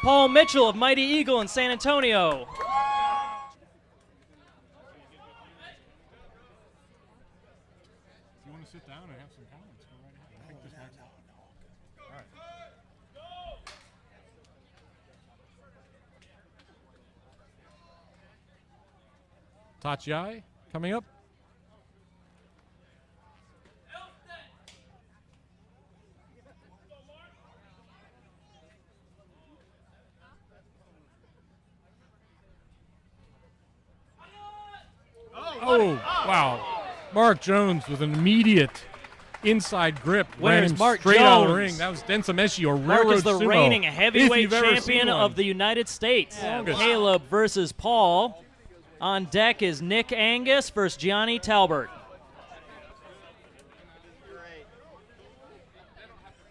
Paul Mitchell of Mighty Eagle in San Antonio. Sit down and have some comments. Go right ahead. I think this might... All right. Tachiai coming up. Oh, wow. Mark Jones with an immediate inside grip. Where's Mark straight Jones? Out of the ring. That was Densameshi or Mark Railroad is the Sumo, reigning heavyweight if you've ever champion seen one. of the United States. Longest. Caleb versus Paul. On deck is Nick Angus versus Gianni Talbert.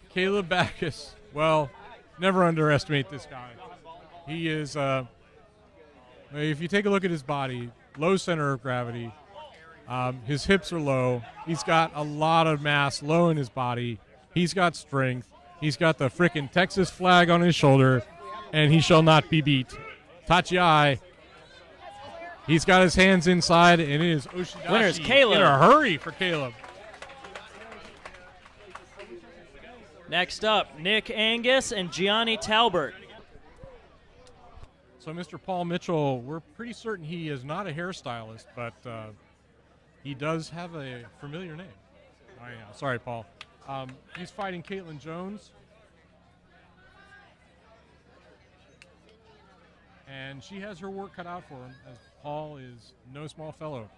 Caleb Backus. Well, never underestimate this guy. He is, if you take a look at his body, low center of gravity. His hips are low. He's got a lot of mass low in his body. He's got strength. He's got the frickin' Texas flag on his shoulder, and he shall not be beat. Tachiai. He's got his hands inside, and it is Oshidashi Winner's Caleb. in a hurry for Caleb. Next up, Nick Angus and Gianni Talbert. So Mr. Paul Mitchell, we're pretty certain he is not a hairstylist, but he does have a familiar name. Oh, yeah. Sorry, Paul. He's fighting Caitlin Jones. And she has her work cut out for him, as Paul is no small fellow.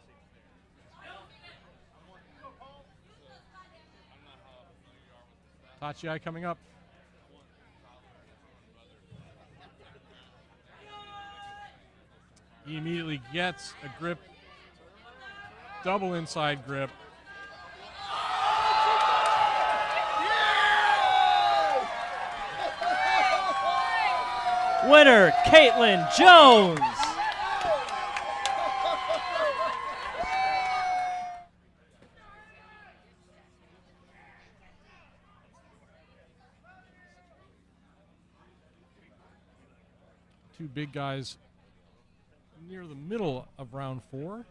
Tachiai coming up. He immediately gets a grip, double inside grip. Winner, Caitlin Jones. Two big guys near the middle of round 4.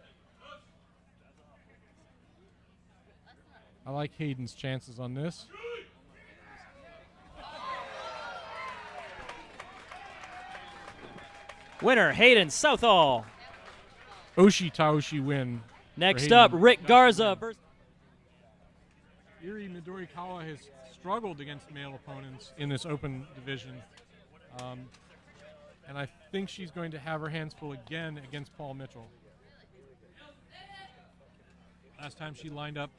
I like Hayden's chances on this. Winner, Hayden Southall. Oshi Taoshi win. Next up, Rick Garza versus Iri Midorikawa has struggled against male opponents in this open division. And I think she's going to have her hands full again against Paul Mitchell. Last time she lined up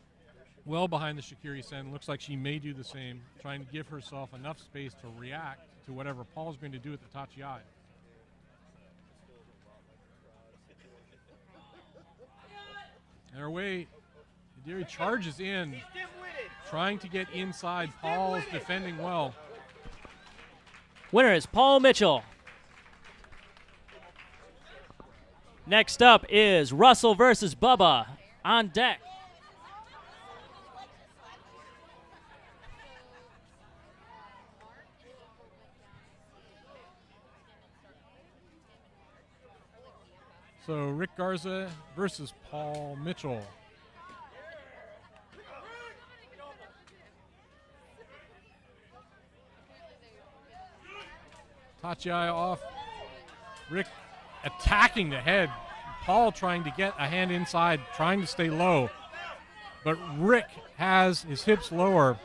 well behind the Shikiri Sen. Looks like she may do the same, trying to give herself enough space to react to whatever Paul's going to do at the Tachiai. And her way, Hideri charges in, trying to get inside. Paul's defending well. Winner is Paul Mitchell. Next up is Russell versus Bubba on deck. So Rick Garza versus Paul Mitchell. Tachiai off. Rick attacking the head. Paul trying to get a hand inside, trying to stay low. But Rick has his hips lower.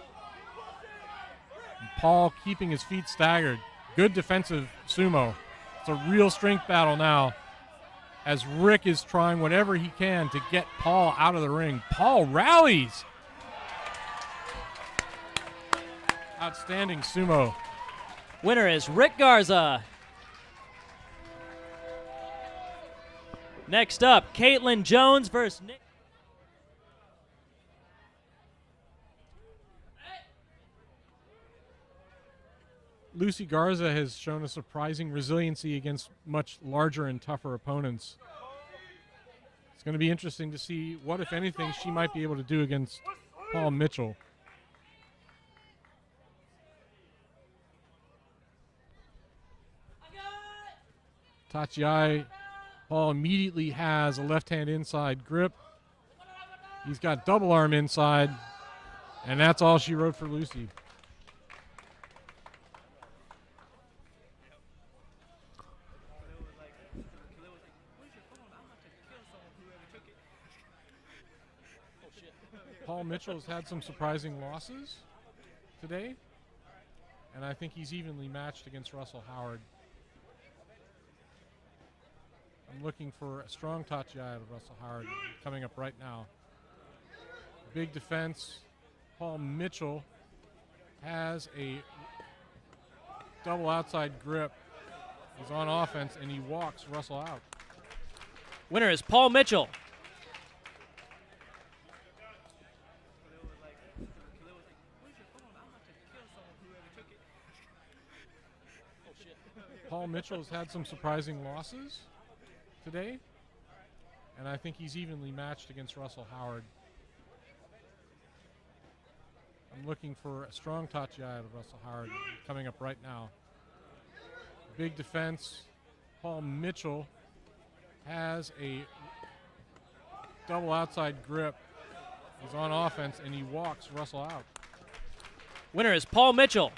And Paul keeping his feet staggered. Good defensive sumo. It's a real strength battle now, as Rick is trying whatever he can to get Paul out of the ring. Paul rallies. Outstanding sumo. Winner is Rick Garza. Next up, Caitlin Jones versus Nick. Lucy Garza has shown a surprising resiliency against much larger and tougher opponents. It's going to be interesting to see what, if anything, she might be able to do against Paul Mitchell. Tachiai, Paul immediately has a left-hand inside grip. He's got double arm inside, and that's all she wrote for Lucy. Paul Mitchell has had some surprising losses today, and I think he's evenly matched against Russell Howard. I'm looking for a strong Tachiai of Russell Howard coming up right now. Big defense. Paul Mitchell has a double outside grip. He's on offense, and he walks Russell out. Winner is Paul Mitchell. Paul Mitchell has had some surprising losses today, and I think he's evenly matched against Russell Howard. I'm looking for a strong Tachiai of Russell Howard coming up right now. Big defense. Paul Mitchell has a double outside grip. He's on offense, and he walks Russell out. Winner is Paul Mitchell.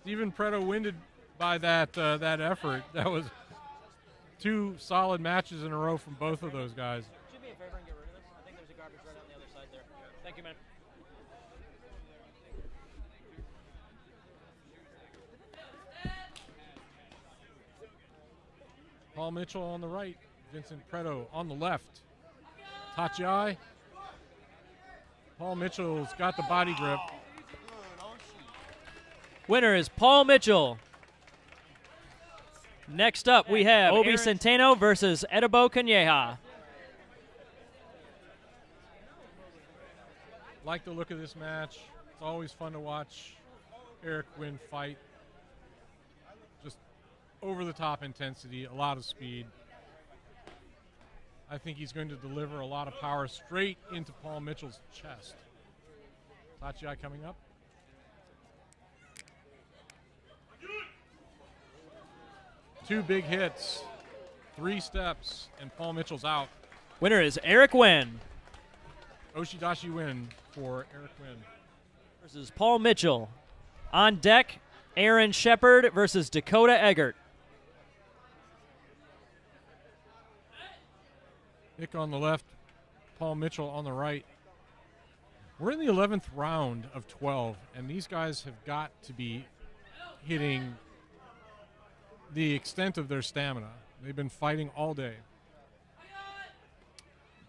Stephen Preto winded by that effort. That was two solid matches in a row from both of those guys. Do me a favor and get rid of this. I think there's a garbage right on the other side there. Thank you, man. Paul Mitchell on the right, Vincent Preto on the left. Tachiai. Paul Mitchell's got the body grip. Winner is Paul Mitchell. Next up, we have Obi Centeno versus Edibo Canyeja. Like the look of this match. It's always fun to watch Eric Wynn fight. Just over-the-top intensity, a lot of speed. I think he's going to deliver a lot of power straight into Paul Mitchell's chest. Tachiai coming up. Two big hits, 3 steps, and Paul Mitchell's out. Winner is Eric Wynn. Oshidashi win for Eric Wynn. Versus Paul Mitchell. On deck, Aaron Shepard versus Dakota Eggert. Nick on the left, Paul Mitchell on the right. We're in the 11th round of 12, and these guys have got to be hitting the extent of their stamina. They've been fighting all day.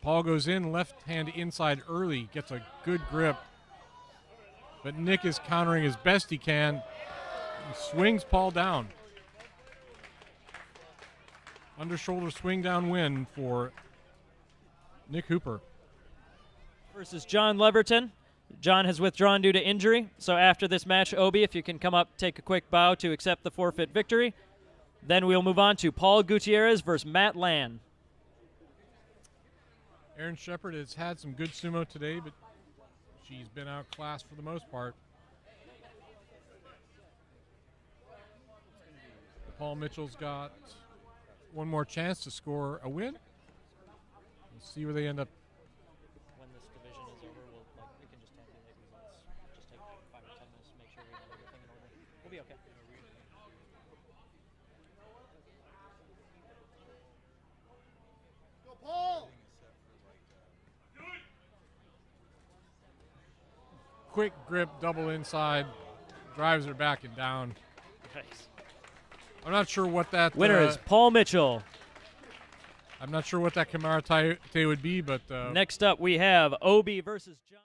Paul goes in, left hand inside early, gets a good grip. But Nick is countering as best he can. He swings Paul down. Under shoulder swing down win for Nick Hooper. Versus John Leverton. John has withdrawn due to injury. So after this match, Obi, if you can come up, take a quick bow to accept the forfeit victory. Then we'll move on to Paul Gutierrez versus Matt Land. Aaron Shepard has had some good sumo today, but she's been outclassed for the most part. Paul Mitchell's got one more chance to score a win. We'll see where they end up. When this division is over, we can just tabulate results. Just take 5 or 10 minutes to make sure we have everything in order. We'll be okay. Quick grip, double inside, drives her back and down. Nice. I'm not sure what that winner is Paul Mitchell. I'm not sure what that Kimura Tai would be, but next up we have Obi versus John.